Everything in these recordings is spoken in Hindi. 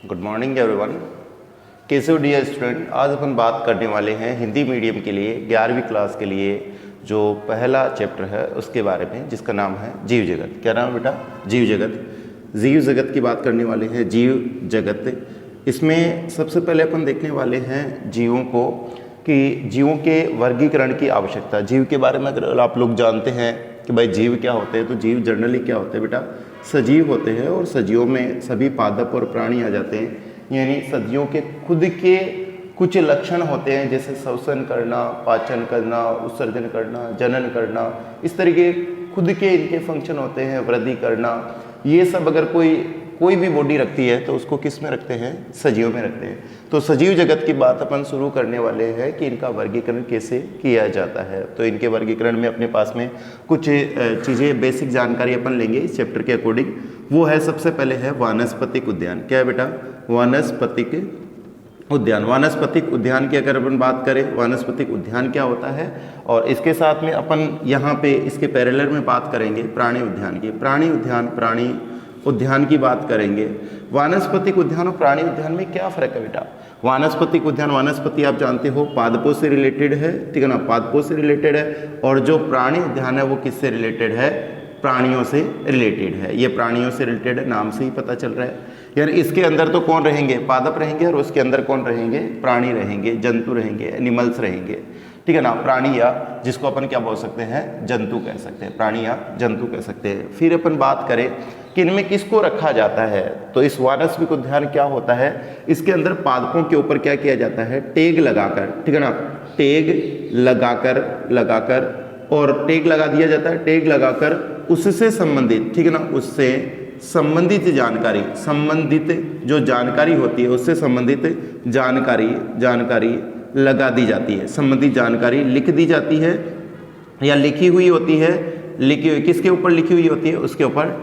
Good morning everyone. कैसे हो डियर स्टूडेंट। आज अपन बात करने वाले हैं हिंदी मीडियम के लिए 11वीं क्लास के लिए जो पहला चैप्टर है उसके बारे में, जिसका नाम है जीव जगत। क्या नाम है बेटा? जीव जगत। जीव जगत की बात करने वाले हैं, जीव जगत। इसमें सबसे पहले अपन देखने वाले हैं जीवों को, कि जीवों के वर्गीकरण की आवश्यकता। जीव के बारे में अगर आप लोग जानते हैं कि भाई जीव क्या होते हैं, तो जीव जनरली क्या होते हैं बेटा? सजीव होते हैं, और सजीवों में सभी पादप और प्राणी आ जाते हैं। यानी सजीवों के खुद के कुछ लक्षण होते हैं, जैसे श्वसन करना, पाचन करना, उत्सर्जन करना, जनन करना, इस तरीके खुद के इनके फंक्शन होते हैं, वृद्धि करना। ये सब अगर कोई भी बॉडी रखती है तो उसको किस में रखते हैं? सजीव में रखते हैं। तो सजीव जगत की बात अपन शुरू करने वाले हैं कि इनका वर्गीकरण कैसे किया जाता है। तो इनके वर्गीकरण में अपने पास में कुछ चीज़ें, बेसिक जानकारी अपन लेंगे इस चैप्टर के अकॉर्डिंग। वो है, सबसे पहले है वानस्पतिक उद्यान। क्या है बेटा? वानस्पतिक उद्यान। वानस्पतिक उद्यान की अगर अपन बात करें, वानस्पतिक उद्यान क्या होता है, और इसके साथ में अपन यहाँ पे इसके पैरेलल में बात करेंगे प्राणी उद्यान की। प्राणी उद्यान की बात करेंगे। वानस्पतिक उद्यान और प्राणी उद्यान में क्या फ़र्क है बेटा? वानस्पतिक उद्यान, वानस्पति आप जानते हो पादपों से रिलेटेड है, ठीक है ना, पादपों से रिलेटेड है। और जो प्राणी उद्यान है वो किससे रिलेटेड है? प्राणियों से रिलेटेड है। ये प्राणियों से रिलेटेड है, नाम से ही पता चल रहा है। यार इसके अंदर तो कौन रहेंगे? पादप रहेंगे, और उसके अंदर कौन रहेंगे? प्राणी रहेंगे, जंतु रहेंगे, एनिमल्स रहेंगे, ठीक है ना। प्राणी, या जिसको अपन क्या बोल सकते हैं? जंतु कह सकते हैं, प्राणी या जंतु कह सकते हैं। फिर अपन बात करें कि इनमें किसको रखा जाता है, तो इस वानस्पतिक उद्यान क्या होता है, इसके अंदर पादपों के ऊपर क्या किया जाता है? टेग लगाकर, ठीक है ना, टेग लगाकर और टेग लगा दिया जाता है। टेग लगाकर उससे संबंधित, ठीक है ना, उससे संबंधित संबंधित जो जानकारी होती है, उससे संबंधित जानकारी लगा दी जाती है। संबंधित जानकारी लिख दी जाती है, या लिखी हुई होती है। लिखी हुई किसके ऊपर लिखी हुई होती है? उसके ऊपर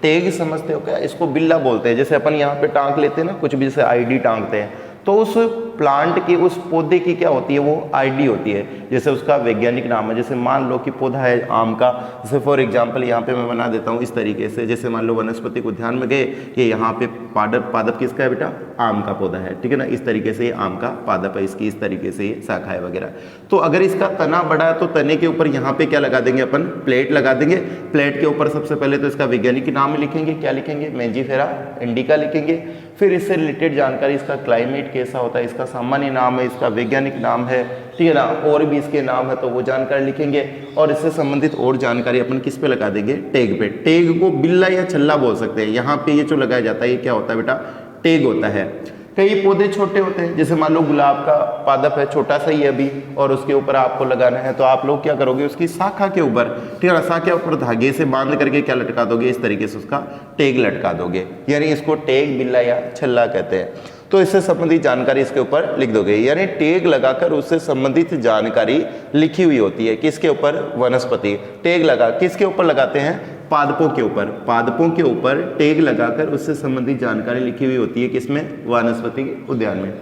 टेग समझते हो क्या? इसको बिल्ला बोलते हैं। जैसे अपन यहाँ पे टांग लेते हैं ना, कुछ भी, जैसे आईडी टांगते हैं, तो उस प्लांट की, उस पौधे की क्या होती है? वो आईडी होती है, जैसे उसका वैज्ञानिक नाम है। जैसे मान लो कि पौधा है आम का, जैसे फॉर एग्जांपल यहाँ पे मैं बना देता हूँ इस तरीके से। जैसे मान लो वनस्पतिक उद्यान में गए, ये यहाँ पे पादप किसका है बेटा? आम का पौधा है, ठीक है ना। इस तरीके से आम का पादप है, इसकी इस तरीके से शाखाएं वगैरह। तो अगर इसका तना बड़ा है तो तने के ऊपर यहाँ पे क्या लगा देंगे अपन? प्लेट लगा देंगे। प्लेट के ऊपर सबसे पहले तो इसका वैज्ञानिक नाम लिखेंगे। क्या लिखेंगे? मेंजीफेरा इंडिका लिखेंगे। फिर इससे रिलेटेड जानकारी, इसका क्लाइमेट कैसा होता है, इसका सामान्य नाम है, इसका वैज्ञानिक नाम है, ठीक है ना, और भी इसके नाम है तो वो जानकारी लिखेंगे। और इससे संबंधित और जानकारी अपन किस पे लगा देंगे? टेग पे। टेग को बिल्ला या छल्ला बोल सकते हैं। यहाँ पे ये जो लगाया जाता है ये क्या होता है बेटा? टेग होता है। कई पौधे छोटे होते हैं, जैसे मान लो गुलाब का पादप है, छोटा सा ही अभी, और उसके ऊपर आपको लगाना है, तो आप लोग क्या करोगे? उसकी शाखा के ऊपर, ठीक है ना, शाखा के ऊपर धागे से बांध करके क्या लटका दोगे? इस तरीके से उसका टेग लटका दोगे। यानी इसको टेग, बिल्ला या छल्ला कहते हैं। तो इससे संबंधित जानकारी इसके ऊपर लिख दोगे। यानी टेग लगाकर उससे संबंधित जानकारी लिखी हुई होती है। किसके ऊपर? वनस्पति। टेग लगा किसके ऊपर लगाते हैं? पादपों के ऊपर। पादपों के ऊपर टेग लगाकर उससे संबंधित जानकारी लिखी हुई होती है। किसमें? वानस्पतिक उद्यान में।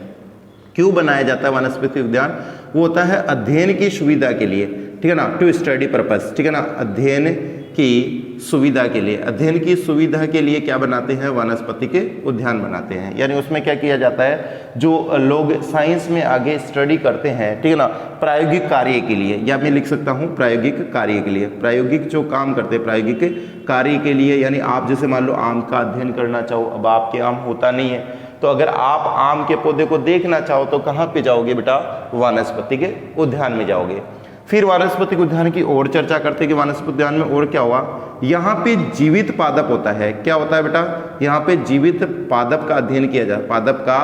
क्यों बनाया जाता है वानस्पतिक उद्यान? वो होता है अध्ययन की सुविधा के लिए, ठीक है ना, टू स्टडी पर्पस, ठीक है ना, अध्ययन की सुविधा के लिए। अध्ययन की सुविधा के लिए क्या बनाते हैं? वानस्पतिक उद्यान बनाते हैं। यानी उसमें क्या किया जाता है? जो लोग साइंस में आगे स्टडी करते हैं, ठीक है ना, प्रायोगिक कार्य के लिए, या मैं लिख सकता हूँ प्रायोगिक कार्य के लिए। प्रायोगिक जो काम करते हैं, प्रायोगिक कार्य के लिए। यानी आप जैसे मान लो आम का अध्ययन करना चाहो, अब आपके आम होता नहीं है, तो अगर आप आम के पौधे को देखना चाहो तो कहाँ पे जाओगे बेटा? वानस्पतिक उद्यान में जाओगे। फिर वानस्पतिक उद्यान की और चर्चा करते हैं कि वानस्पतिक उद्यान में और क्या हुआ। यहाँ पे जीवित पादप होता है। क्या होता है बेटा? यहाँ पे जीवित पादप का अध्ययन किया जाता है। पादप का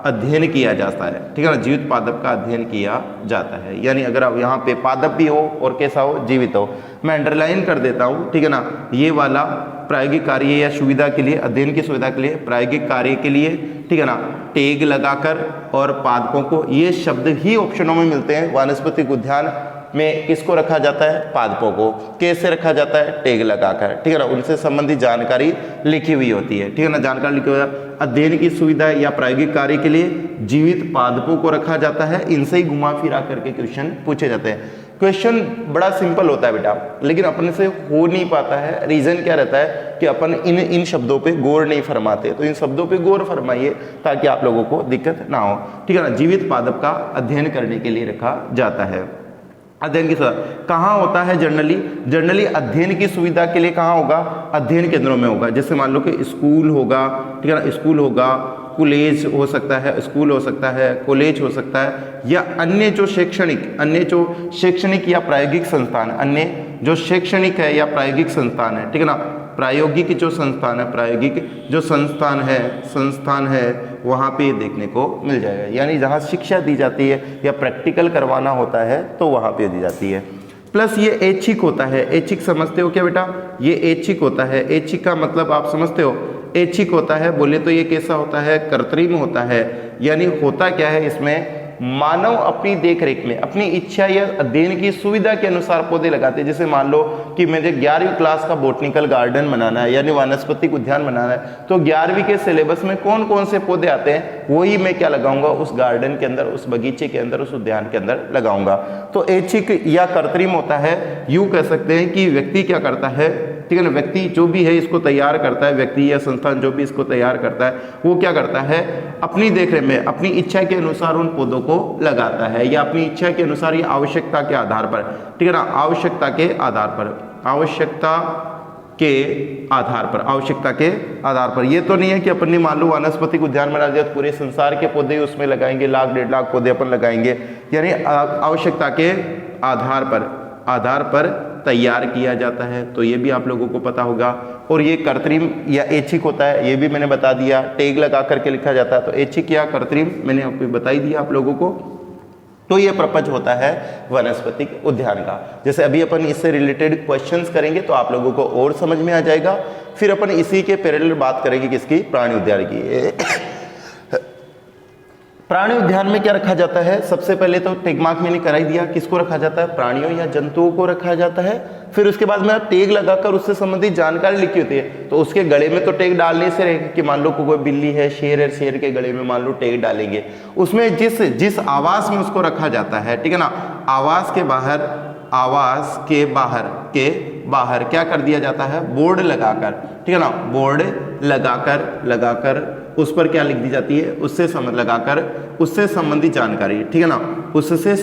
अध्ययन किया जाता है, ठीक है ना, जीवित पादप का अध्ययन किया जाता है। यानी अगर अब यहाँ पे पादप भी हो और कैसा हो? जीवित हो। मैं अंडरलाइन कर देता हूँ, ठीक है ना, ये वाला प्रायोगिक कार्य या सुविधा के लिए, अध्ययन की सुविधा के लिए, प्रायोगिक कार्य के लिए, ठीक है ना, टेग लगाकर और पादपों को, ये शब्द ही ऑप्शनों में मिलते हैं। वानस्पतिक उद्यान में किसको रखा जाता है? पादपों को। कैसे रखा जाता है? टेग लगाकर, ठीक है ना, उनसे संबंधित जानकारी लिखी हुई होती है, ठीक है ना, जानकारी लिखी हुई है। अध्ययन की सुविधा या प्रायोगिक कार्य के लिए जीवित पादपों को रखा जाता है। इनसे ही घुमा फिरा करके क्वेश्चन पूछे जाते हैं। क्वेश्चन बड़ा सिंपल होता है बेटा, लेकिन अपने से हो नहीं पाता है। रीजन क्या रहता है कि अपन इन शब्दों पे गौर नहीं फरमाते। तो इन शब्दों पे गौर फरमाइए ताकि आप लोगों को दिक्कत ना हो, ठीक है ना। जीवित पादप का अध्ययन करने के लिए रखा जाता है। अध्ययन की सुविधा कहाँ होता है? जनरली अध्ययन की सुविधा के लिए कहाँ होगा? अध्ययन केंद्रों में होगा। जैसे मान लो कि स्कूल होगा, ठीक है ना, स्कूल होगा, कॉलेज हो सकता है, स्कूल हो सकता है, कॉलेज हो सकता है, या अन्य जो शैक्षणिक या प्रायोगिक संस्थान, अन्य जो शैक्षणिक है या प्रायोगिक संस्थान है, ठीक है ना, प्रायोगिक जो संस्थान है वहाँ पे देखने को मिल जाएगा। यानी जहाँ शिक्षा दी जाती है या प्रैक्टिकल करवाना होता है तो वहाँ पे दी जाती है। प्लस ये ऐच्छिक होता है। ऐच्छिक समझते हो क्या बेटा? ये ऐच्छिक होता है। ऐच्छिक का मतलब आप समझते हो? ऐच्छिक होता है बोले तो ये कैसा होता है? कृत्रिम होता है। यानी होता क्या है इसमें, मानव अपनी देखरेख में अपनी इच्छा या अध्ययन की सुविधा के अनुसार पौधे लगाते हैं। जैसे मान लो कि मुझे 11वीं क्लास का बोटनिकल गार्डन बनाना है, यानी वानस्पतिक उद्यान बनाना है, तो 11वीं के सिलेबस में कौन कौन से पौधे आते हैं वही मैं क्या लगाऊंगा, उस गार्डन के अंदर, उस बगीचे के अंदर, उस उद्यान के अंदर लगाऊंगा। तो ऐच्छिक या कृत्रिम होता है। यूं कह सकते हैं कि व्यक्ति क्या करता है, ठीक है ना, व्यक्ति जो भी है इसको तैयार करता है, व्यक्ति या संस्थान जो भी इसको तैयार करता है वो क्या करता है, अपनी देखरेख में अपनी इच्छा के अनुसार उन पौधों को लगाता है, या अपनी इच्छा के अनुसार या आवश्यकता के आधार पर, ठीक है ना, आवश्यकता के आधार पर। ये तो नहीं है कि अपन ने मान लो वानस्पतिक उद्यान बना दिया तो पूरे संसार के पौधे उसमें लगाएंगे, 1,00,000 1.5 लाख पौधे अपन लगाएंगे। यानी आवश्यकता के आधार पर तैयार किया जाता है। तो ये भी आप लोगों को पता होगा। और ये कृत्रिम या ऐच्छिक होता है, ये भी मैंने बता दिया, टैग लगा करके लिखा जाता है। तो ऐच्छिक या कृत्रिम मैंने आपको बताई दिया आप लोगों को। तो ये प्रपंच होता है वनस्पतिक उद्यान का। जैसे अभी अपन इससे रिलेटेड क्वेश्चंस करेंगे तो आप लोगों को और समझ में आ जाएगा। फिर अपन इसी के पैरेलल बात करेंगे किसकी, प्राणी उद्यान की। प्राणी उद्यान में क्या रखा जाता है? सबसे पहले तो टेग मार्क मैंने करा ही दिया, किसको रखा जाता है, प्राणियों या जंतुओं को रखा जाता है। फिर उसके बाद में टेग लगाकर उससे संबंधित जानकारी लिखी होती है। तो उसके गले में तो टेग डालने से रहेगा कि मान लो कोई बिल्ली है, शेर है, शेर के गले में मान लो टेग डालेंगे। उसमें जिस आवास में उसको रखा जाता है, ठीक है ना, आवास के बाहर क्या कर दिया जाता है, बोर्ड लगाकर, ठीक है ना, बोर्ड लगाकर उस पर क्या लिख दी जाती है, उससे संबंधित जानकारी, ठीक है ना, उससे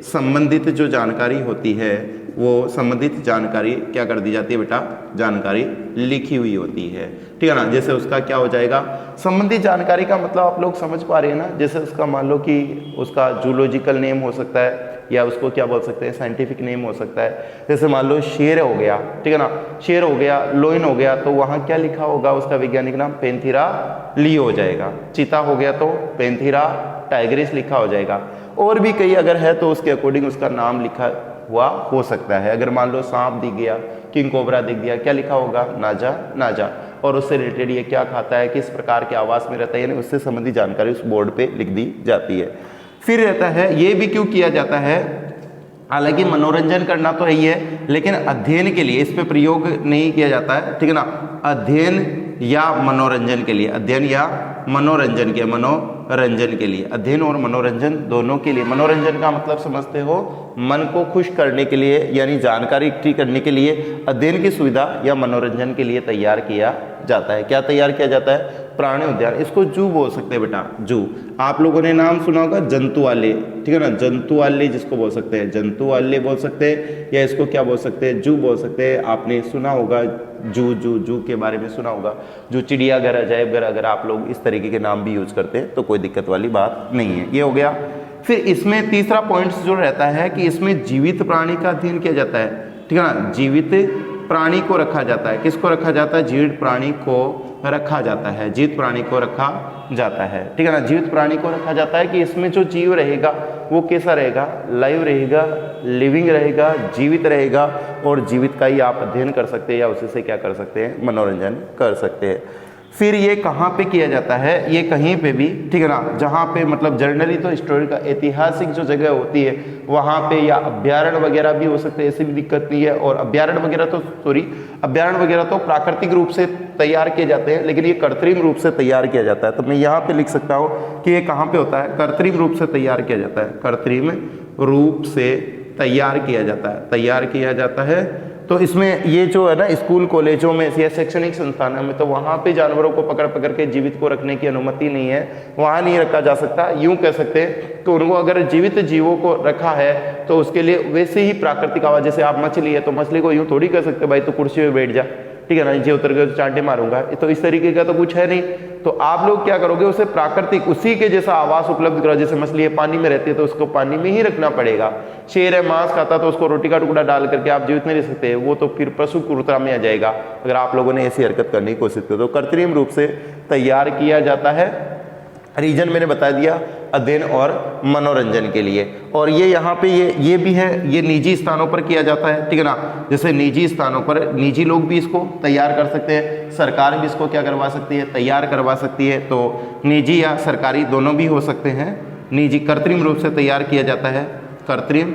संबंधित जो जानकारी होती है वो संबंधित जानकारी क्या कर दी जाती है बेटा, जानकारी लिखी हुई होती है, ठीक है ना। जैसे उसका क्या हो जाएगा, संबंधित जानकारी का मतलब आप लोग समझ पा रहे हैं ना। जैसे उसका मान लो कि उसका जूलॉजिकल नेम हो सकता है, या उसको क्या बोल सकते हैं, साइंटिफिक नेम हो सकता है। जैसे मान लो शेर हो गया, ठीक है ना, शेर हो गया, लोइन हो गया, तो वहाँ क्या लिखा होगा, उसका वैज्ञानिक नाम पेंथिरा लियो हो जाएगा। चीता हो गया तो पेंथिरा टाइग्रिस लिखा हो जाएगा। और भी कई अगर है तो उसके अकॉर्डिंग उसका नाम लिखा हुआ हो सकता है। अगर मान लो सांप दिख गया, किंग कोबरा दिख गया, क्या लिखा होगा, नाजा। और उससे रिलेटेड ये क्या खाता है, किस प्रकार के आवास में रहता है, यानी उससे संबंधित जानकारी उस बोर्ड पे लिख दी जाती है। फिर रहता है, ये भी क्यों किया जाता है, हालांकि मनोरंजन करना तो यही है, लेकिन अध्ययन के लिए इस पे प्रयोग नहीं किया जाता है, ठीक है ना। अध्ययन या मनोरंजन के लिए, अध्ययन और मनोरंजन दोनों के लिए। मनोरंजन का मतलब समझते हो, मन को खुश करने के लिए, यानी जानकारी इकट्ठी करने के लिए अध्ययन की सुविधा या मनोरंजन के लिए तैयार किया जाता है। क्या तैयार किया जाता है, प्राणी उद्यान। इसको जू बोल सकते हैं बेटा, जू। आप लोगों ने नाम सुना होगा जंतुआलय, ठीक है ना, जंतुआलय जिसको बोल सकते हैं, जंतुआलय बोल सकते हैं, या इसको क्या बोल सकते हैं, जू बोल सकते हैं। आपने सुना होगा जू के बारे में सुना होगा, जो चिड़ियाघर, अजायब घर, अगर आप लोग इस तरीके के नाम भी यूज करते हैं तो कोई दिक्कत वाली बात नहीं है। ये हो गया। फिर इसमें तीसरा पॉइंट जो रहता है कि इसमें जीवित प्राणी का अध्ययन किया जाता है, ठीक है ना। जीवित प्राणी को रखा जाता है, किसको रखा जाता है, जीवित प्राणी को रखा जाता है, जीवित प्राणी को रखा जाता है, ठीक है ना। जीवित प्राणी को रखा जाता है कि इसमें जो जीव रहेगा वो कैसा रहेगा, लाइव रहेगा, लिविंग रहेगा, जीवित रहेगा, और जीवित का ही आप अध्ययन कर सकते हैं या उसी से क्या कर सकते हैं, मनोरंजन कर सकते हैं। फिर ये कहाँ पे किया जाता है, ये कहीं पे भी, ठीक है ना, जहाँ पे मतलब जनरली तो हिस्टोरिकल ऐतिहासिक जो जगह होती है वहाँ पे, या अभ्यारण्य वगैरह भी हो सकते हैं, ऐसी भी दिक्कत नहीं है। और अभ्यारण्य वगैरह तो अभ्यारण्य वगैरह तो प्राकृतिक रूप से तैयार किए जाते हैं, लेकिन ये कृत्रिम रूप से तैयार किया जाता है। तो मैं यहाँ पे लिख सकता हूँ कि ये कहाँ पे होता है, कृत्रिम रूप से तैयार किया जाता है, कृत्रिम रूप से तैयार किया जाता है, तैयार किया जाता है। तो इसमें ये जो है ना स्कूल कॉलेजों में या शैक्षणिक संस्थानों में, तो वहाँ पे जानवरों को पकड़ पकड़ के जीवित को रखने की अनुमति नहीं है, वहाँ नहीं रखा जा सकता। यूँ कह सकते हैं कि उनको अगर जीवित जीवों को रखा है तो उसके लिए वैसे ही प्राकृतिक आवाज़, जैसे आप मछली है तो मछली को यूँ थोड़ी कह सकते भाई तो कुर्सी पे बैठ जा, ठीक है ना, नीचे उतर के तो चांटे मारूंगा, तो इस तरीके का तो कुछ है नहीं। तो आप लोग क्या करोगे, उसे प्राकृतिक उसी के जैसा आवास उपलब्ध करो। जैसे मछली है पानी में रहती है तो उसको पानी में ही रखना पड़ेगा। शेर है मांस खाता तो उसको रोटी का टुकड़ा डाल करके आप जीवित नहीं रह सकते, वो तो फिर पशु क्रूरता में आ जाएगा अगर आप लोगों ने ऐसी हरकत करने की कोशिश की। तो कृत्रिम रूप से तैयार किया जाता है। रीजन मैंने बता दिया, अध्ययन और मनोरंजन के लिए। और ये यहाँ पे ये भी है, ये निजी स्थानों पर किया जाता है, ठीक है ना। जैसे निजी स्थानों पर निजी लोग भी इसको तैयार कर सकते हैं, सरकार भी इसको क्या करवा सकती है, तैयार करवा सकती है। तो निजी या सरकारी दोनों भी हो सकते हैं। निजी कृत्रिम रूप से तैयार किया जाता है, कृत्रिम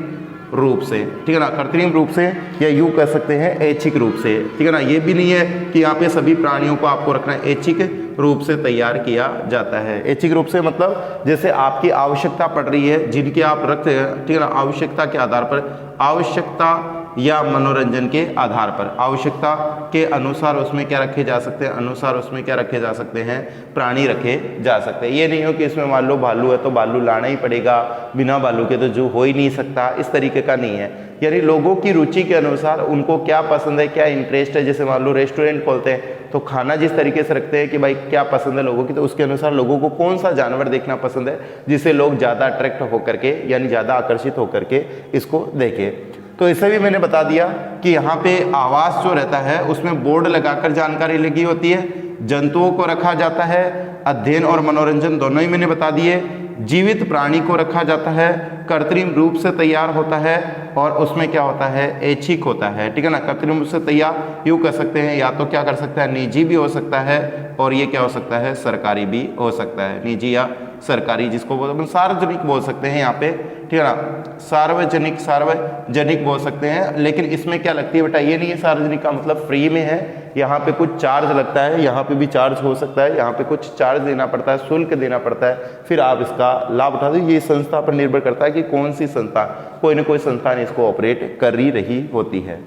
रूप से, ठीक है ना, कृत्रिम रूप से, या यूँ कह सकते हैं ऐच्छिक रूप से, ठीक है ना। ये भी नहीं है कि यहाँ पे सभी प्राणियों को आपको रखना है, ऐच्छिक रूप से तैयार किया जाता है। ऐच्छिक रूप से मतलब जैसे आपकी आवश्यकता पड़ रही है, जिनके आप रखते हैं, ठीक है ना, आवश्यकता के आधार पर, आवश्यकता या मनोरंजन के आधार पर, आवश्यकता के अनुसार उसमें क्या रखे जा सकते हैं, अनुसार उसमें क्या रखे जा सकते हैं, प्राणी रखे जा सकते हैं। ये नहीं हो कि इसमें मान लो भालू है तो भालू लाना ही पड़ेगा, बिना भालू के तो जू हो ही नहीं सकता, इस तरीके का नहीं है। यानी लोगों की रुचि के अनुसार उनको क्या पसंद है, क्या इंटरेस्ट है। जैसे मान लो रेस्टोरेंट खोलते हैं तो खाना जिस तरीके से रखते हैं कि भाई क्या पसंद है लोगों की, तो उसके अनुसार लोगों को कौन सा जानवर देखना पसंद है जिससे लोग ज़्यादा अट्रैक्ट होकर के, यानी ज़्यादा आकर्षित होकर के इसको देखें। तो इसे भी मैंने बता दिया कि यहाँ पे आवास जो रहता है उसमें बोर्ड लगाकर जानकारी लगी होती है, जंतुओं को रखा जाता है, अध्ययन और मनोरंजन दोनों ही मैंने बता दिए, जीवित प्राणी को रखा जाता है, कृत्रिम रूप से तैयार होता है, और उसमें क्या होता है, ऐच्छिक होता है, ठीक है ना। कृत्रिम रूप से तैयार यूँ कह सकते हैं, या तो क्या कर सकता है, निजी भी हो सकता है, और ये क्या हो सकता है, सरकारी भी हो सकता है, निजी या सरकारी, जिसको बोल सार्वजनिक बोल सकते हैं यहाँ पे, ठीक है ना, सार्वजनिक बोल सकते हैं। लेकिन इसमें क्या लगती है बेटा, ये नहीं है सार्वजनिक का मतलब फ्री में है, यहाँ पे कुछ चार्ज लगता है, यहाँ पे भी चार्ज हो सकता है, यहाँ पे कुछ चार्ज देना पड़ता है, शुल्क देना पड़ता है, फिर आप इसका लाभ उठा दो। ये संस्था पर निर्भर करता है कि कौन सी संस्था, कोई ना कोई संस्था ने इसको ऑपरेट कर ही रही होती है,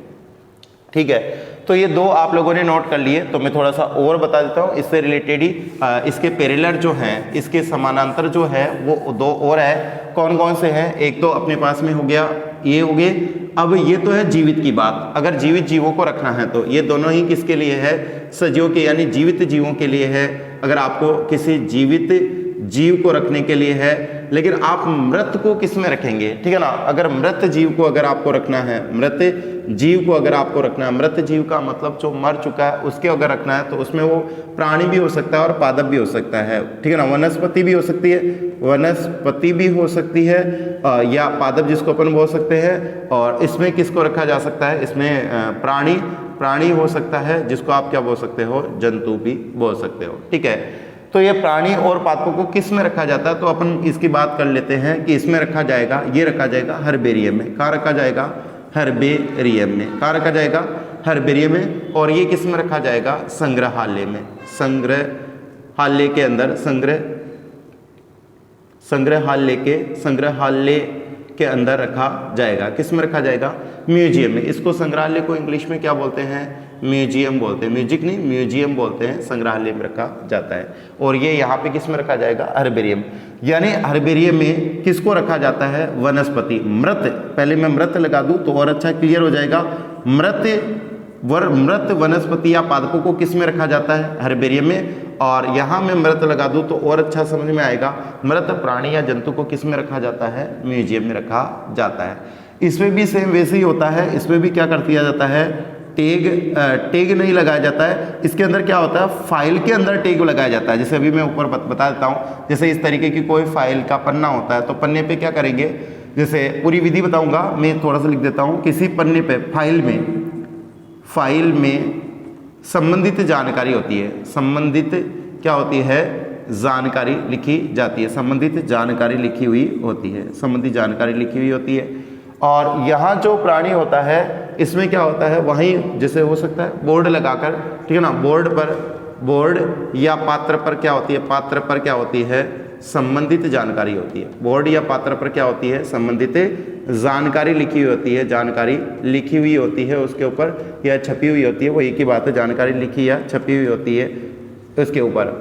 ठीक है। तो ये दो आप लोगों ने नोट कर लिए, तो मैं थोड़ा सा और बता देता हूँ इससे रिलेटेड ही। इसके पैरेलल जो हैं, इसके समानांतर जो है वो दो और है। कौन कौन से हैं, एक तो अपने पास में हो गया, ये हो गए। अब ये तो है जीवित की बात, अगर जीवित जीवों को रखना है तो ये दोनों ही किसके लिए है, सजीवों के, यानी जीवित जीवों के लिए है। अगर आपको किसी जीवित जीव को रखने के लिए है, लेकिन आप मृत को किस में रखेंगे, ठीक है ना। अगर मृत जीव को अगर आपको रखना है, मृत जीव को अगर आपको रखना है, मृत जीव का मतलब जो मर चुका है उसके अगर रखना है, तो उसमें वो प्राणी भी हो सकता है और पादप भी हो सकता है, ठीक है ना। वनस्पति भी हो सकती है, वनस्पति भी हो सकती है, या पादप जिसको अपन बोल सकते हैं। और इसमें किसको रखा जा सकता है, इसमें प्राणी हो सकता है, जिसको आप क्या बोल सकते हो, जंतु भी बोल सकते हो, ठीक है। तो ये प्राणी और पादपों को किस में रखा जाता है, तो अपन इसकी बात कर लेते हैं कि इसमें रखा जाएगा, ये रखा जाएगा हर्बेरियम में। कहाँ रखा जाएगा, हर्बेरियम में। कहाँ रखा जाएगा, हर्बेरियम में। और ये किस में रखा जाएगा, संग्रहालय में। संग्रहालय के अंदर, संग्रहालय के अंदर रखा जाएगा। किस में रखा जाएगा, म्यूजियम में। इसको संग्रहालय को इंग्लिश में क्या बोलते हैं, म्यूजियम बोलते हैं, म्यूजिक नहीं म्यूजियम बोलते हैं, संग्रहालय में रखा जाता है। और ये यहाँ पे किस में रखा जाएगा, हर्बेरियम। यानी हर्बेरियम में किसको रखा जाता है, वनस्पति, मृत। पहले मैं मृत लगा दूं तो और अच्छा क्लियर हो जाएगा। मृत वनस्पति या पादपों को किस में रखा जाता है, हर्बेरियम में। और यहाँ मैं मृत लगा दूं तो और अच्छा समझ में आएगा, मृत प्राणी या जंतु को किस में रखा जाता है, म्यूजियम में रखा जाता है। इसमें भी सेम वैसे ही होता है, इसमें भी क्या कर दिया जाता है, टैग नहीं लगाया जाता है। इसके अंदर क्या होता है, फाइल के अंदर टैग लगाया जाता है। जैसे अभी मैं ऊपर बता देता हूँ, जैसे इस तरीके की कोई फाइल का पन्ना होता है, तो पन्ने पे क्या करेंगे, जैसे पूरी विधि बताऊंगा, मैं थोड़ा सा लिख देता हूँ। किसी पन्ने पे, फाइल में संबंधित जानकारी होती है, संबंधित क्या होती है, जानकारी लिखी जाती है, संबंधित जानकारी लिखी हुई होती है, संबंधित जानकारी लिखी हुई होती है। और यहाँ जो प्राणी होता है इसमें क्या होता है, वहीं जैसे हो सकता है बोर्ड लगाकर, ठीक है ना, बोर्ड या पात्र पर क्या होती है, पात्र पर क्या होती है, संबंधित जानकारी होती है। बोर्ड या पात्र पर क्या होती है, संबंधित जानकारी लिखी हुई होती है, जानकारी लिखी हुई होती है उसके ऊपर या छपी हुई होती है, वो एक ही बात है, जानकारी लिखी या छपी हुई होती है उसके ऊपर।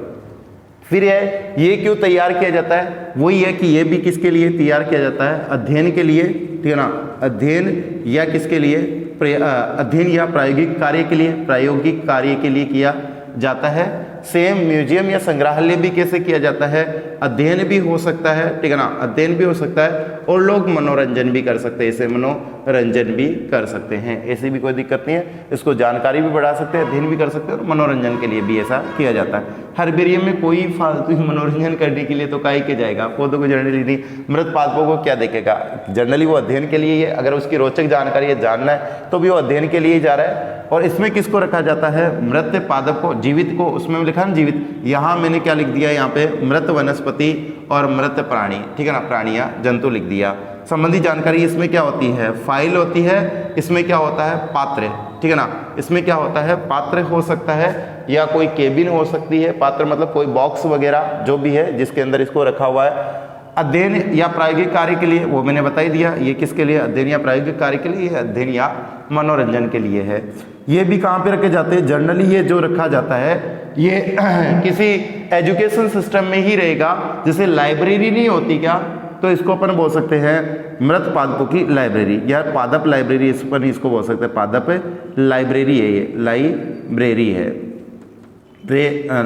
फिर ये क्यों तैयार किया जाता है, वही है कि ये भी किसके लिए तैयार किया जाता है, अध्ययन के लिए, ठीक है ना, अध्ययन या किसके लिए, अध्ययन या प्रायोगिक कार्य के लिए, प्रायोगिक कार्य के लिए किया जाता है। सेम म्यूजियम या संग्रहालय भी कैसे किया जाता है, अध्ययन भी हो सकता है, ठीक है ना, अध्ययन भी हो सकता है और लोग मनोरंजन भी कर सकते हैं, इसे मनोरंजन भी कर सकते हैं, ऐसी भी कोई दिक्कत नहीं है। इसको जानकारी भी बढ़ा सकते हैं, अध्ययन भी कर सकते हैं और मनोरंजन के लिए भी ऐसा किया जाता है। हर्बेरियम में कोई फालतू मनोरंजन करने के लिए तो काहे के जाएगा, पौधों को जनरली नहीं, मृत पादपों को क्या देखेगा, जनरली वो अध्ययन के लिए ही है। अगर उसकी रोचक जानकारी है, जानना है, तो भी वो अध्ययन के लिए ही जा रहा है। और इसमें किसको रखा जाता है, मृत पादप को, जीवित को, उसमें लिखा ना जीवित, यहाँ मैंने क्या लिख दिया, यहाँ पे मृत वनस्पति और मृत प्राणी, ठीक है ना, प्राणी या जंतु लिख दिया। संबंधी जानकारी इसमें क्या होती है, फाइल होती है, इसमें क्या होता है, पात्र, ठीक है ना, इसमें क्या होता है, पात्र हो सकता है या कोई केबिन हो सकती है, पात्र मतलब कोई बॉक्स वगैरह जो भी है जिसके अंदर इसको रखा हुआ है। अध्ययन या प्रायोगिक कार्य के लिए, वो मैंने बता ही दिया, ये किसके लिए, अध्ययन या प्रायोगिक कार्य के लिए, अध्ययन या मनोरंजन के लिए है। ये भी कहाँ पे रखे जाते हैं, जनरली ये जो रखा जाता है ये किसी एजुकेशन सिस्टम में ही रहेगा, जैसे लाइब्रेरी नहीं होती क्या, तो इसको अपन बोल सकते हैं मृत पादपों की लाइब्रेरी या पादप लाइब्रेरी, इस पर इसको बोल सकते हैं, पादप लाइब्रेरी है, ये लाइब्रेरी है,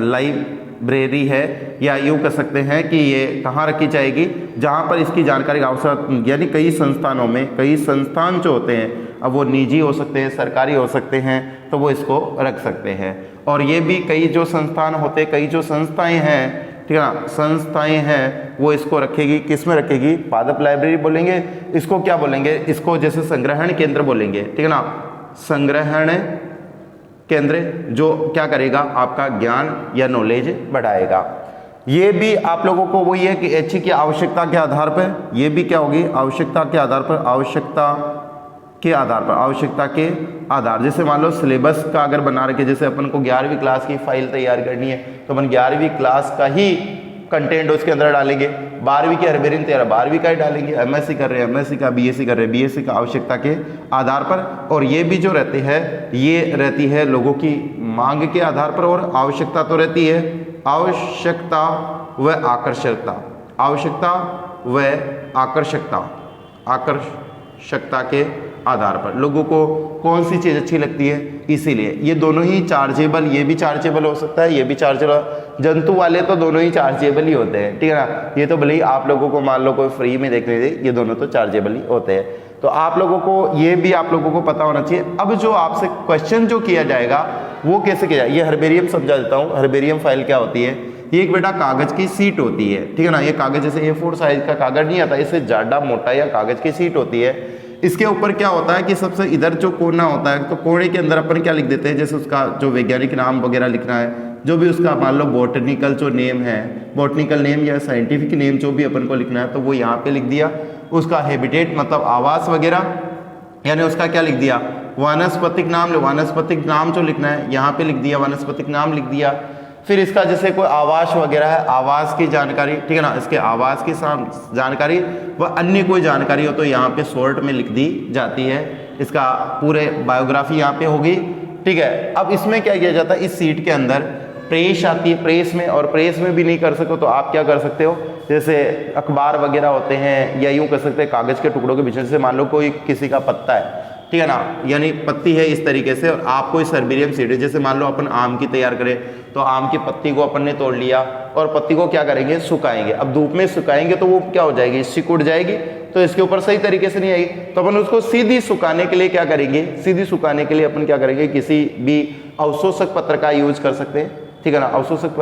लाइब्रेरी है, या यूँ कह सकते हैं कि ये कहाँ रखी जाएगी, जहाँ पर इसकी जानकारी आवश्यक, यानी कई संस्थानों में, कई संस्थान जो होते हैं, अब वो निजी हो सकते हैं, सरकारी हो सकते हैं, तो वो इसको रख सकते हैं। और ये भी कई जो संस्थान होते हैं, कई जो संस्थाएं हैं, ठीक है ना, संस्थाएं हैं, वो इसको रखेगी, किस में रखेगी, पादप लाइब्रेरी बोलेंगे, इसको क्या बोलेंगे, इसको जैसे संग्रहण केंद्र बोलेंगे, ठीक है ना, संग्रहण केंद्र, जो क्या करेगा, आपका ज्ञान या नॉलेज बढ़ाएगा। ये भी आप लोगों को वही है कि एचई की आवश्यकता के आधार पर, ये भी क्या होगी, आवश्यकता के आधार पर, आवश्यकता के आधार पर, आवश्यकता के आधार, जैसे मान लो सिलेबस का अगर बना रखे, जैसे अपन को 11वीं क्लास की फाइल तैयार करनी है, तो अपन 11वीं क्लास का ही कंटेंट उसके अंदर डालेंगे, 12वीं की हर्बेरियम तैयार 12वीं का ही डालेंगे, एमएससी कर रहे हैं एमएससी का, बीएससी कर रहे हैं बीएससी का, आवश्यकता के आधार पर। और ये भी जो रहती है, ये रहती है लोगों की मांग के आधार पर, और आवश्यकता तो रहती है, आवश्यकता व आकर्षकता, आवश्यकता व आकर्षकता के आधार पर लोगों को कौन सी चीज़ अच्छी लगती है, इसीलिए ये दोनों ही चार्जेबल, ये भी चार्जेबल हो सकता है, ये भी चार्जेबल, जंतु वाले तो दोनों ही चार्जेबल ही होते हैं, ठीक है ना, ये तो भले ही आप लोगों को मान लो कोई फ्री में देखने दे, ये दोनों तो चार्जेबल ही होते हैं। तो आप लोगों को ये भी आप लोगों को पता होना चाहिए। अब जो आपसे क्वेश्चन जो किया जाएगा वो कैसे किया जाए, ये हर्बेरियम समझा देता हूँ। हर्बेरियम फाइल क्या होती है, ये एक बेटा कागज की सीट होती है, ठीक है ना, ये कागज जैसे A4 साइज का कागज नहीं आता, इससे ज़्यादा मोटा या कागज की सीट होती है। इसके ऊपर क्या होता है कि सबसे इधर जो कोना होता है, तो कोने के अंदर अपन क्या लिख देते हैं, जैसे उसका जो वैज्ञानिक नाम वगैरह लिखना है, जो भी उसका मान लो बॉटनिकल जो नेम है, बॉटनिकल नेम या साइंटिफिक नेम जो भी अपन को लिखना है, तो वो यहाँ पे लिख दिया। उसका हैबिटेट मतलब आवास वगैरह, यानी उसका क्या लिख दिया, वानस्पतिक नाम, वानस्पतिक नाम जो लिखना है यहाँ पे लिख दिया, वानस्पतिक नाम लिख दिया। फिर इसका जैसे कोई आवास वगैरह है, आवास की जानकारी, ठीक है ना, इसके आवास की जानकारी व अन्य कोई जानकारी हो तो यहाँ पे शॉर्ट में लिख दी जाती है। इसका पूरे बायोग्राफी यहाँ पे होगी, ठीक है। अब इसमें क्या किया जाता है, इस सीट के अंदर प्रेस आती है, प्रेस में, और प्रेस में भी नहीं कर सको तो आप क्या कर सकते हो, जैसे अखबार वगैरह होते हैं, या यूँ कर सकते हैं कागज़ के टुकड़ों के बीच में, जैसे मान लो कोई किसी का पत्ता है, ठीक है ना, यानी पत्ती है इस तरीके से, और आपको इस हर्बेरियम सीड है, जैसे मान लो अपन आम की तैयार करें, तो आम की पत्ती को अपन ने तोड़ लिया और पत्ती को क्या करेंगे, सुखाएंगे। अब धूप में सुखाएंगे तो वो क्या हो जाएगी, सिकुड़ जाएगी, तो इसके ऊपर सही तरीके से नहीं आएगी, तो अपन उसको सीधी सुखाने के लिए क्या करेंगे, सीधी सुखाने के लिए अपन क्या करेंगे, किसी भी अवशोषक पत्र का यूज कर सकते हैं, ठीक है ना। अवशोषक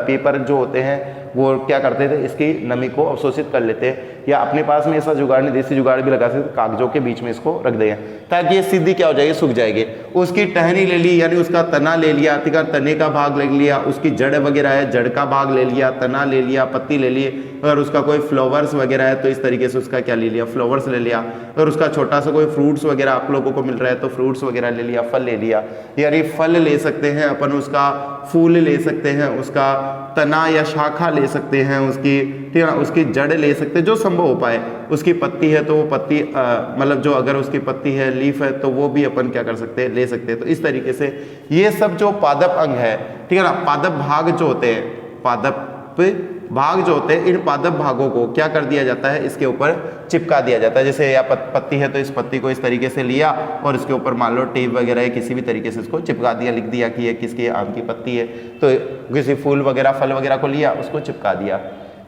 पेपर जो होते हैं वो क्या करते थे, इसकी नमी को अवशोषित कर लेते हैं, या अपने पास में ऐसा जुगाड़ नहीं, देसी जुगाड़ भी लगा सकते, कागजों के बीच में इसको रख देंगे ताकि ये सीधी क्या हो जाएगी, सूख जाएगी। उसकी टहनी ले ली, यानी उसका तना ले लिया, ठीक है, तने का भाग ले लिया, उसकी जड़ वगैरह है, जड़ का भाग ले लिया, तना ले लिया, पत्ती ले ली, अगर उसका कोई फ्लावर्स वगैरह है तो इस तरीके से उसका क्या ले लिया, फ्लावर्स ले लिया, अगर उसका छोटा सा कोई फ्रूट्स वगैरह आप लोगों को मिल रहा है तो फ्रूट्स वगैरह ले लिया, फल ले लिया, यानी फल ले सकते हैं अपन, उसका फूल ले सकते हैं, उसका तना या शाखा ले सकते हैं, उसकी, ठीक है ना, उसकी जड़ ले सकते हैं जो संभव हो पाए, उसकी पत्ती है तो वो पत्ती मतलब जो अगर उसकी पत्ती है, लीफ है तो वो भी अपन क्या कर सकते हैं, ले सकते हैं। तो इस तरीके से ये सब जो पादप अंग है, ठीक है ना, पादप भाग जो होते हैं, पादप भाग जो होते हैं, इन पादप भागों को क्या कर दिया जाता है, इसके ऊपर चिपका दिया जाता है। जैसे या पत्ती है तो इस पत्ती को इस तरीके से लिया और इसके ऊपर मान लो टेप वगैरह है, किसी भी तरीके से इसको चिपका दिया, लिख दिया कि ये किसकी आम की पत्ती है, तो किसी फूल वगैरह फल वगैरह को लिया, उसको चिपका दिया।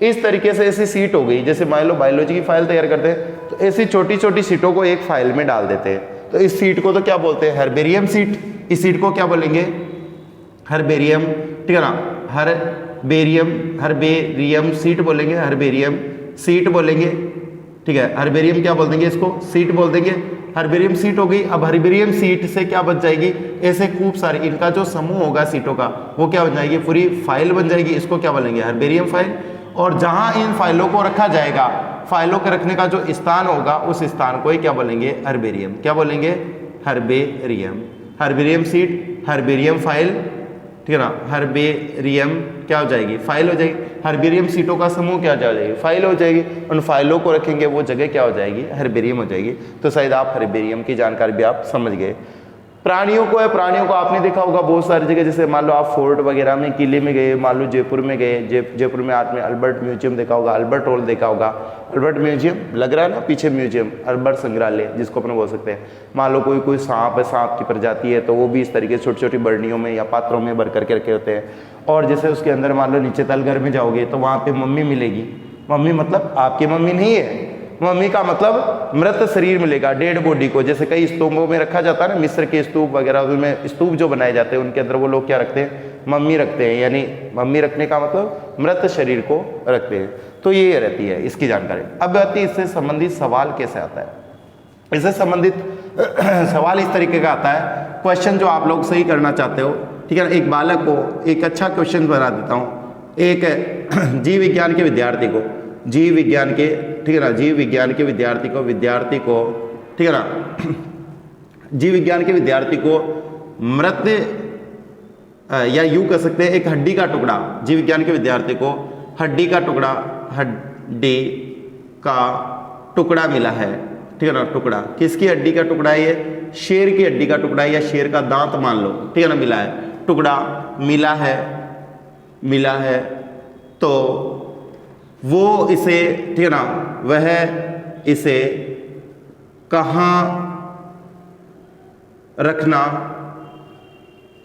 इस तरीके से ऐसी सीट हो गई, जैसे मान लो बायोलॉजी की फाइल तैयार करते हैं तो ऐसी छोटी छोटी सीटों को एक फाइल में डाल देते हैं। तो इस सीट को तो क्या बोलते हैं, हर्बेरियम सीट। इस सीट को क्या बोलेंगे, हर्बेरियम, ठीक है ना, हर्बेरियम सीट बोलेंगे, हर्बेरियम सीट बोलेंगे, ठीक है, हर्बेरियम क्या बोल देंगे, इसको सीट बोल देंगे, हर्बेरियम सीट हो गई। अब हर्बेरियम सीट से क्या बच जाएगी, ऐसे खूब सारे इनका जो समूह होगा सीटों का वो क्या बन जाएगी, पूरी फाइल बन जाएगी, इसको क्या बोलेंगे, हर्बेरियम फाइल। और जहां इन फाइलों को रखा जाएगा, फाइलों के रखने का जो स्थान होगा उस स्थान को ही क्या बोलेंगे, हर्बेरियम। क्या बोलेंगे, herbarium. Herbarium seat, herbarium file, ठीक है ना, हर्बेरियम क्या हो जाएगी, फाइल हो जाएगी। हर्बेरियम सीटों का समूह क्या हो जाएगी, फाइल हो जाएगी। उन फाइलों को रखेंगे वो जगह क्या हो जाएगी, हर्बेरियम हो जाएगी। तो शायद आप हर्बेरियम की जानकारी भी आप समझ गए। प्राणियों को है, प्राणियों को आपने देखा होगा बहुत सारी जगह, जैसे मान लो आप फोर्ट वगैरह में, किले में गए, मान लो जयपुर में गए, जयपुर में आपने अल्बर्ट म्यूजियम देखा होगा, अल्बर्ट हॉल देखा होगा। अल्बर्ट म्यूजियम लग रहा है ना पीछे, म्यूजियम अल्बर्ट संग्रहालय जिसको अपन बोल सकते हैं। मान लो कोई सांप है, सांप की प्रजाति है, तो वो भी इस तरीके से छोटी छोटी बर्नियों में या पात्रों में भर करके रखे होते हैं। और जैसे उसके अंदर मान लो नीचे तल घर में जाओगे तो वहाँ पे मम्मी मिलेगी। मम्मी मतलब आपकी मम्मी नहीं है, मम्मी का मतलब मृत शरीर मिलेगा, डेड बॉडी को। जैसे कई स्तूपों में रखा जाता है ना, मिस्र के स्तूप वगैरह, उनमें स्तूप जो बनाए जाते हैं उनके अंदर वो लोग क्या रखते हैं, मम्मी रखते हैं। यानी मम्मी रखने का मतलब मृत शरीर को रखते हैं। तो ये रहती है इसकी जानकारी। अब आती है इससे संबंधित सवाल कैसे आता है। इससे संबंधित सवाल इस तरीके का आता है, क्वेश्चन जो आप लोग सही करना चाहते हो, ठीक है ना। एक बालक को एक अच्छा क्वेश्चन बना देता हूँ, एक जीव विज्ञान के विद्यार्थी को, जीव विज्ञान के, ठीक है ना, जीव विज्ञान के विद्यार्थी को, ठीक है ना, जीव विज्ञान के विद्यार्थी को मृत या यूं कह सकते हैं एक हड्डी का टुकड़ा, जीव विज्ञान के विद्यार्थी को हड्डी का टुकड़ा मिला है, ठीक है ना। टुकड़ा किसकी हड्डी का टुकड़ा है, ये शेर की हड्डी का टुकड़ा है या शेर का दांत मान लो, ठीक है ना, मिला है, टुकड़ा मिला है। तो वो इसे, ठीक है ना, वह इसे कहाँ रखना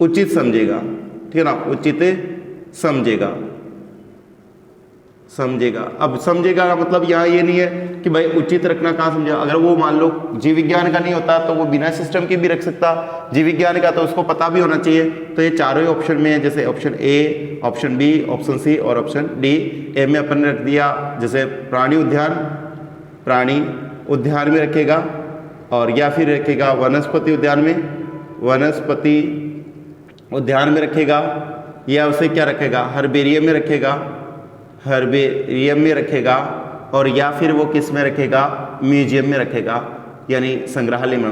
उचित समझेगा, ठीक है ना, उचित समझेगा। अब समझेगा का मतलब यहाँ ये नहीं है कि भाई उचित रखना कहाँ समझेगा। अगर वो मान लो जीव विज्ञान का नहीं होता तो वो बिना सिस्टम के भी रख सकता, जीव विज्ञान का तो उसको पता भी होना चाहिए। तो ये चारों ही ऑप्शन में है, जैसे option A, option B, option C और ऑप्शन डी। ए में अपन ने रख दिया जैसे प्राणी उद्यान में रखेगा, और या फिर रखेगा वनस्पति उद्यान में रखेगा, या उसे क्या रखेगा, हर्बेरियम में रखेगा, और या फिर वो किस में रखेगा, म्यूजियम में रखेगा, यानी संग्रहालय में,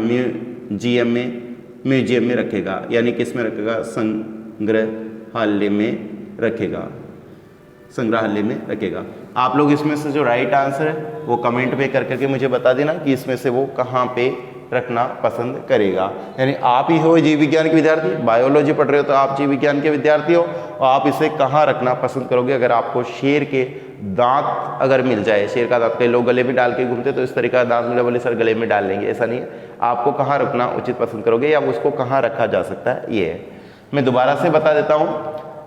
म्यूजियम में रखेगा, यानी किस में रखेगा, संग्रहालय में रखेगा। आप लोग इसमें से जो राइट आंसर है वो कमेंट पे कर करके मुझे बता देना कि इसमें से वो कहाँ पे रखना पसंद करेगा। यानी आप ही हो जीव विज्ञान के विद्यार्थी, बायोलॉजी पढ़ रहे हो तो आप जीव विज्ञान के विद्यार्थी हो, और आप इसे कहाँ रखना पसंद करोगे। अगर आपको शेर के दांत अगर मिल जाए, शेर का दांत कई लोग गले में डाल के घूमते, तो इस तरीके का दांत मिला, बोले सर गले में डाल लेंगे, ऐसा नहीं है। आपको कहाँ रखना उचित पसंद करोगे या उसको कहाँ रखा जा सकता है, ये है। मैं दोबारा से बता देता हूँ,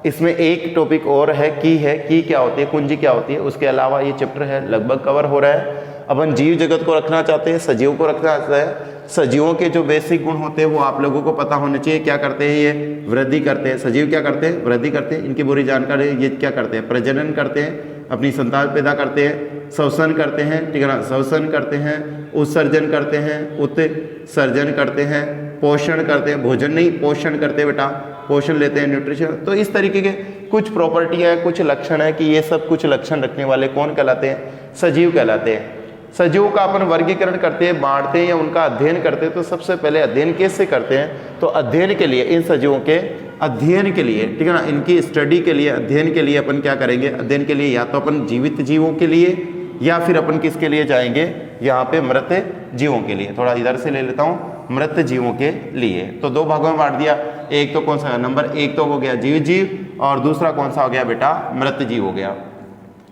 इसमें एक टॉपिक और है, की क्या होती है, कुंजी क्या होती है। उसके अलावा ये चैप्टर है लगभग कवर हो रहा है। अपन जीव जगत को रखना चाहते हैं, सजीव को रखना चाहते हैं, सजीवों के जो बेसिक गुण होते हैं वो आप लोगों को पता होने चाहिए। क्या करते हैं ये? वृद्धि करते हैं। सजीव क्या करते हैं? वृद्धि करते हैं। इनकी पूरी जानकारी, ये क्या करते हैं? प्रजनन करते हैं, अपनी संतान पैदा करते हैं, श्वसन करते हैं, ठीक है ना, श्वसन करते हैं, उत्सर्जन करते हैं, उत्सर्जन करते हैं, पोषण करते हैं, भोजन नहीं पोषण करते हैं बेटा, पोषण लेते हैं, न्यूट्रिशन। तो इस तरीके के कुछ प्रॉपर्टियाँ हैं, कुछ लक्षण है कि ये सब कुछ लक्षण रखने वाले कौन कहलाते हैं? सजीव कहलाते हैं। सजीवों का अपन वर्गीकरण करते हैं, बांटते हैं या उनका अध्ययन करते हैं। तो सबसे पहले अध्ययन कैसे करते हैं? तो अध्ययन के लिए, इन सजीवों के अध्ययन के लिए, ठीक है ना, इनकी स्टडी के लिए, अध्ययन के लिए अपन क्या करेंगे? अध्ययन के लिए या तो अपन जीवित जीवों के लिए या फिर अपन किसके लिए जाएंगे? यहाँ पे मृत जीवों के लिए। थोड़ा इधर से ले लेता हूँ, मृत जीवों के लिए। तो दो भागों में बांट दिया। एक तो कौन सा? नंबर एक तो हो गया जीवित जीव और दूसरा कौन सा हो गया बेटा? मृत जीव हो गया।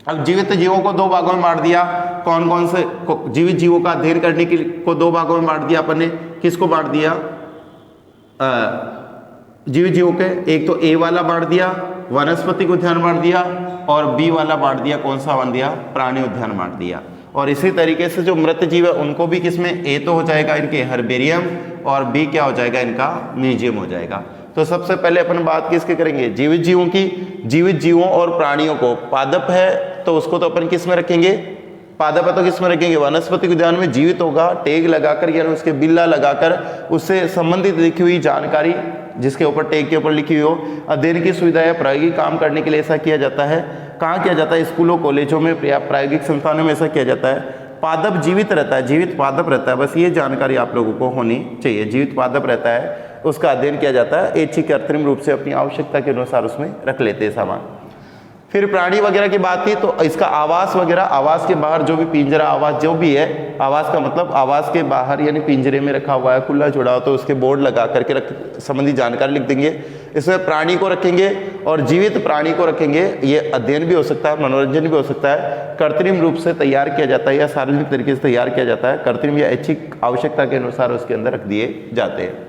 अब जीवित जीवों को दो भागों में बांट दिया। कौन कौन से? जीवित जीवों का अध्ययन करने के को दो भागों में बांट दिया अपन ने। किसको बांट दिया? जीवित जीवों के एक तो ए वाला बांट दिया, वनस्पतिक उद्यान बांट दिया, और बी वाला बांट दिया, कौन सा बांट दिया? प्राणी उद्यान बांट दिया। और इसी तरीके से जो मृत जीव है उनको भी किसमें? ए तो हो जाएगा इनके हर्बेरियम और बी क्या हो जाएगा? इनका म्यूजियम हो जाएगा। तो सबसे पहले अपन बात किसकी करेंगे? जीवित जीवों की। जीवित जीवों और प्राणियों को, पादप है तो उसको तो अपन किस में रखेंगे? पादप है तो किस में रखेंगे? वनस्पतिक उद्यान में जीवित होगा, टैग लगाकर यानी उसके बिल्ला लगाकर उससे संबंधित लिखी हुई जानकारी जिसके ऊपर टैग के ऊपर लिखी हुई हो। अध्ययन की सुविधा है, प्रायोगिक काम करने के लिए ऐसा किया जाता है। कहाँ किया जाता है? स्कूलों, कॉलेजों में या प्रायोगिक संस्थानों में ऐसा किया जाता है। पादप जीवित रहता है, जीवित पादप रहता है, बस ये जानकारी आप लोगों को होनी चाहिए। जीवित पादप रहता है, उसका अध्ययन किया जाता है। ऐच्छिक कृत्रिम रूप से अपनी आवश्यकता के अनुसार उसमें रख लेते हैं सामान। फिर प्राणी वगैरह की बात की तो इसका आवास वगैरह, आवास के बाहर जो भी पिंजरा आवास जो भी है, आवास का मतलब आवास के बाहर यानी पिंजरे में रखा हुआ है, खुला छोड़ा हो तो उसके बोर्ड लगा करके संबंधी जानकारी लिख देंगे। इसमें प्राणी को रखेंगे और जीवित प्राणी को रखेंगे। ये अध्ययन भी हो सकता है, मनोरंजन भी हो सकता है, कृत्रिम रूप से तैयार किया जाता है या सार्वजनिक तरीके से तैयार किया जाता है। कृत्रिम या ऐच्छिक आवश्यकता के अनुसार उसके अंदर रख दिए जाते हैं।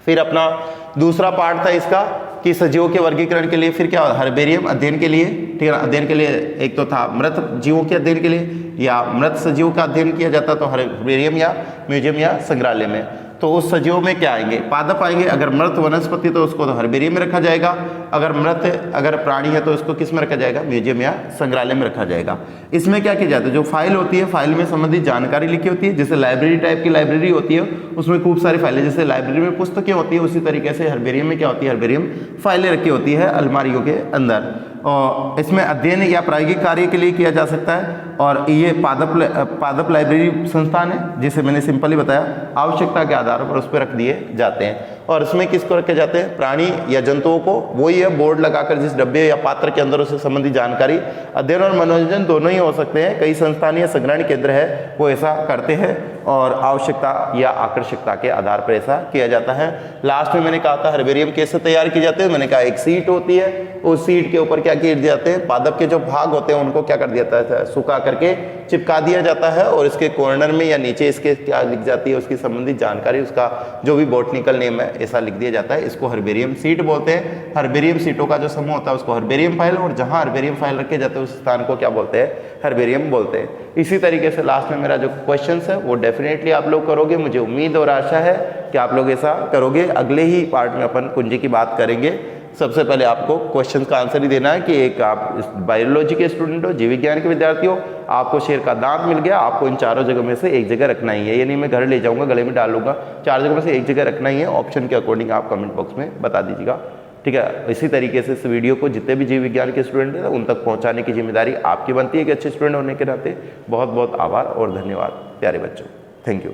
फिर अपना दूसरा पार्ट था इसका कि सजीवों के वर्गीकरण के लिए फिर क्या? हर्बेरियम अध्ययन के लिए, ठीक है ना। अध्ययन के लिए एक तो था मृत जीवों के अध्ययन के लिए या मृत सजीवों का अध्ययन किया जाता तो हर्बेरियम या म्यूजियम या संग्रहालय में। तो उस सजीवों में क्या आएंगे? पादप आएंगे। अगर मृत वनस्पति तो उसको तो हर्बेरियम में रखा जाएगा। अगर प्राणी है तो उसको किस में रखा जाएगा? म्यूजियम या संग्रहालय में रखा जाएगा। इसमें क्या किया जाता है? जो फाइल होती है, फाइल में संबंधित जानकारी लिखी होती है। जैसे लाइब्रेरी टाइप की लाइब्रेरी होती है, उसमें खूब सारी फाइलें, जैसे लाइब्रेरी में पुस्तकें होती है उसी तरीके से हर्बेरियम में क्या होती है? हर्बेरियम फाइलें रखी होती है अलमारियों के अंदर। और इसमें अध्ययन या प्रायोगिक कार्य के लिए किया जा सकता है। और ये पादप लाइब्रेरी संस्थान है जिसे मैंने सिंपली बताया, आवश्यकता के आधार पर उस पर रख दिए जाते हैं। और इसमें किसको रखे जाते हैं? प्राणी या जंतुओं को। वही है बोर्ड लगाकर जिस डब्बे या पात्र के अंदर उससे संबंधित जानकारी। अध्ययन और मनोरंजन दोनों ही हो सकते हैं। कई संस्थान या संग्रहण केंद्र है वो ऐसा करते हैं और आवश्यकता या आकर्षकता के आधार पर ऐसा किया जाता है। लास्ट में मैंने कहा था हर्बेरियम कैसे तैयार किए जाते हैं। मैंने कहा एक सीट होती है, उस सीट के ऊपर क्या किए जाते हैं? पादप के जो भाग होते हैं उनको क्या कर दिया जाता है? सुखा करके चिपका दिया जाता है और इसके कॉर्नर में या नीचे इसके क्या लिख जाती है? उसकी संबंधित जानकारी, उसका जो भी बॉटनिकल नेम है ऐसा लिख दिया जाता है। इसको हर्बेरियम सीट बोलते हैं। हर्बेरियम सीटों का जो समूह होता है उसको हर्बेरियम फाइल, और जहां हर्बेरियम फाइल रखे जाते हैं उस स्थान को क्या बोलते हैं? हर्बेरियम बोलते हैं। इसी तरीके से लास्ट में मेरा जो क्वेश्चन है वो डेफिनेटली आप लोग करोगे, मुझे उम्मीद और आशा है कि आप लोग ऐसा करोगे। अगले ही पार्ट में अपन कुंजी की बात करेंगे। सबसे पहले आपको क्वेश्चन का आंसर ही देना है कि एक आप बायोलॉजी के स्टूडेंट हो, जीव विज्ञान के विद्यार्थी हो, आपको शेर का दांत मिल गया, आपको इन चारों जगह में से एक जगह रखना ही है। यानी मैं घर ले जाऊंगा, गले में डाल लूंगा, चार जगह में से एक जगह रखना ही है। ऑप्शन के अकॉर्डिंग आप कमेंट बॉक्स में बता दीजिएगा, ठीक है। इसी तरीके से इस वीडियो को जितने भी जीव विज्ञान के स्टूडेंट हैं उन तक पहुंचाने की जिम्मेदारी आपकी बनती है कि अच्छे स्टूडेंट होने के नाते। बहुत बहुत आभार और धन्यवाद प्यारे बच्चों। Thank you.